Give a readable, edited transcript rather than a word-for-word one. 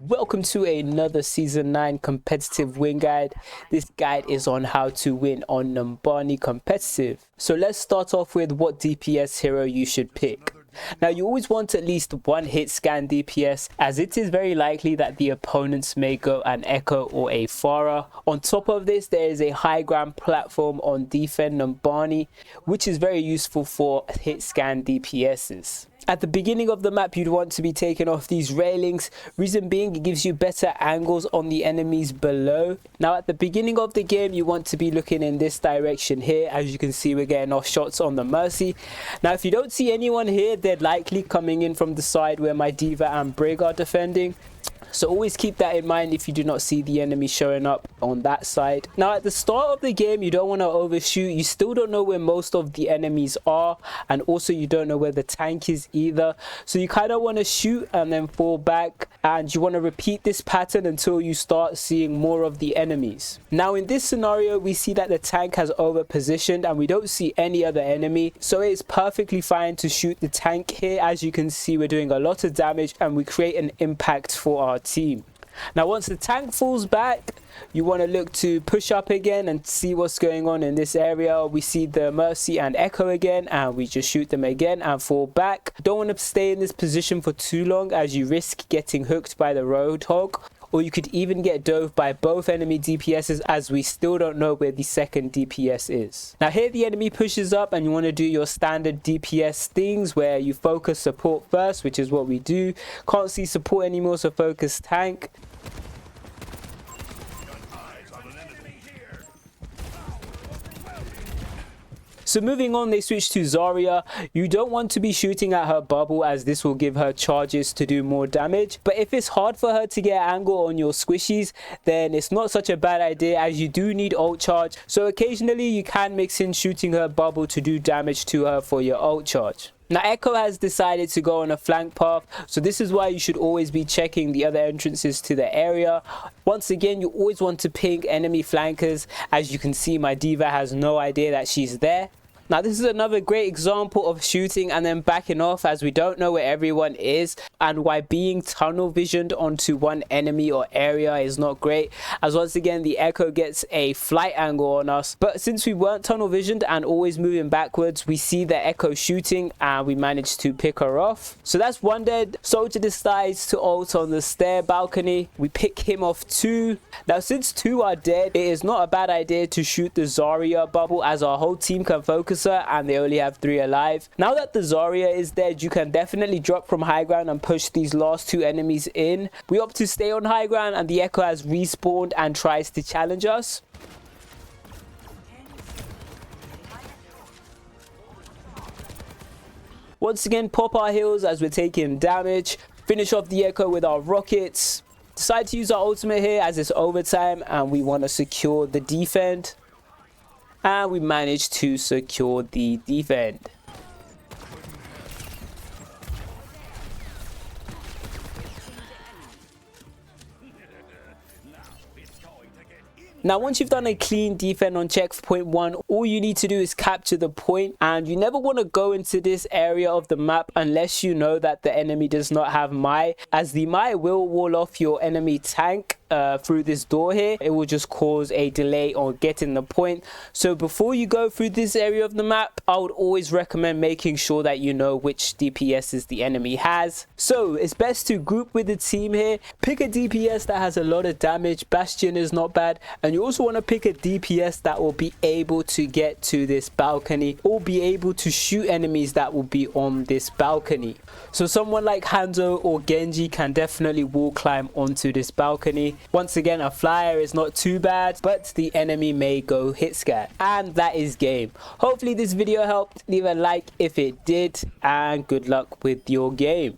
Welcome to another Season 9 competitive win guide. This guide is on how to win on Numbani competitive. So let's start off with what DPS hero you should pick. Now you always want at least one hit scan DPS, as it is very likely that the opponents may go an Echo or a Pharah. On top of this, there is a high ground platform on defend Numbani, which is very useful for hit scan DPSs. At the beginning of the map, you'd want to be taking off these railings. Reason being, it gives you better angles on the enemies below. Now at the beginning of the game, you want to be looking in this direction here. As you can see, we're getting off shots on the Mercy. Now if you don't see anyone here, they're likely coming in from the side where my Diva and Brig are defending. So always keep that in mind if you do not see the enemy showing up on that side. Now at the start of the game, you don't want to overshoot. You still don't know where most of the enemies are, and also you don't know where the tank is either. So you kind of want to shoot and then fall back, and you want to repeat this pattern until you start seeing more of the enemies. Now in this scenario, we see that the tank has over positioned and we don't see any other enemy, so it's perfectly fine to shoot the tank here. As you can see, we're doing a lot of damage and we create an impact for our team. Now once the tank falls back, you want to look to push up again and see what's going on in this area. We see the Mercy and Echo again, and we just shoot them again and fall back. Don't want to stay in this position for too long, as you risk getting hooked by the Roadhog, or you could even get dove by both enemy DPSs, as we still don't know where the second DPS is. Now here the enemy pushes up and you want to do your standard DPS things where you focus support first, which is what we do. Can't see support anymore, so focus tank. So moving on, they switch to Zarya. You don't want to be shooting at her bubble, as this will give her charges to do more damage. But if it's hard for her to get an angle on your squishies, then it's not such a bad idea, as you do need ult charge. So occasionally you can mix in shooting her bubble to do damage to her for your ult charge. Now Echo has decided to go on a flank path, so this is why you should always be checking the other entrances to the area. Once again, you always want to ping enemy flankers. As you can see, my Diva has no idea that she's there. Now this is another great example of shooting and then backing off, as we don't know where everyone is, and why being tunnel visioned onto one enemy or area is not great, as once again the Echo gets a flight angle on us. But since we weren't tunnel visioned and always moving backwards, we see the Echo shooting and we managed to pick her off. So that's one dead. Soldier decides to ult on the stair balcony. We pick him off two. Now since two are dead, it is not a bad idea to shoot the Zarya bubble, as our whole team can focus her and they only have 3 alive. Now that the Zarya is dead, you can definitely drop from high ground and push these last 2 enemies in. We opt to stay on high ground and the Echo has respawned and tries to challenge us. Once again, pop our heals as we're taking damage. Finish off the Echo with our rockets. Decide to use our ultimate here as it's overtime and we want to secure the defend. And we managed to secure the defend. Now once you've done a clean defend on checkpoint 1, all you need to do is capture the point, and you never want to go into this area of the map unless you know that the enemy does not have Mai, as the Mai will wall off your enemy tank through this door here. It will just cause a delay on getting the point. So before you go through this area of the map, I would always recommend making sure that you know which DPSs the enemy has. So it's best to group with the team here. Pick a DPS that has a lot of damage. Bastion is not bad, and you also want to pick a DPS that will be able to get to this balcony or be able to shoot enemies that will be on this balcony. So someone like Hanzo or Genji can definitely wall climb onto this balcony. Once again, a flyer is not too bad, but the enemy may go hit scan, and that is game. Hopefully this video helped. Leave a like if it did, and good luck with your game.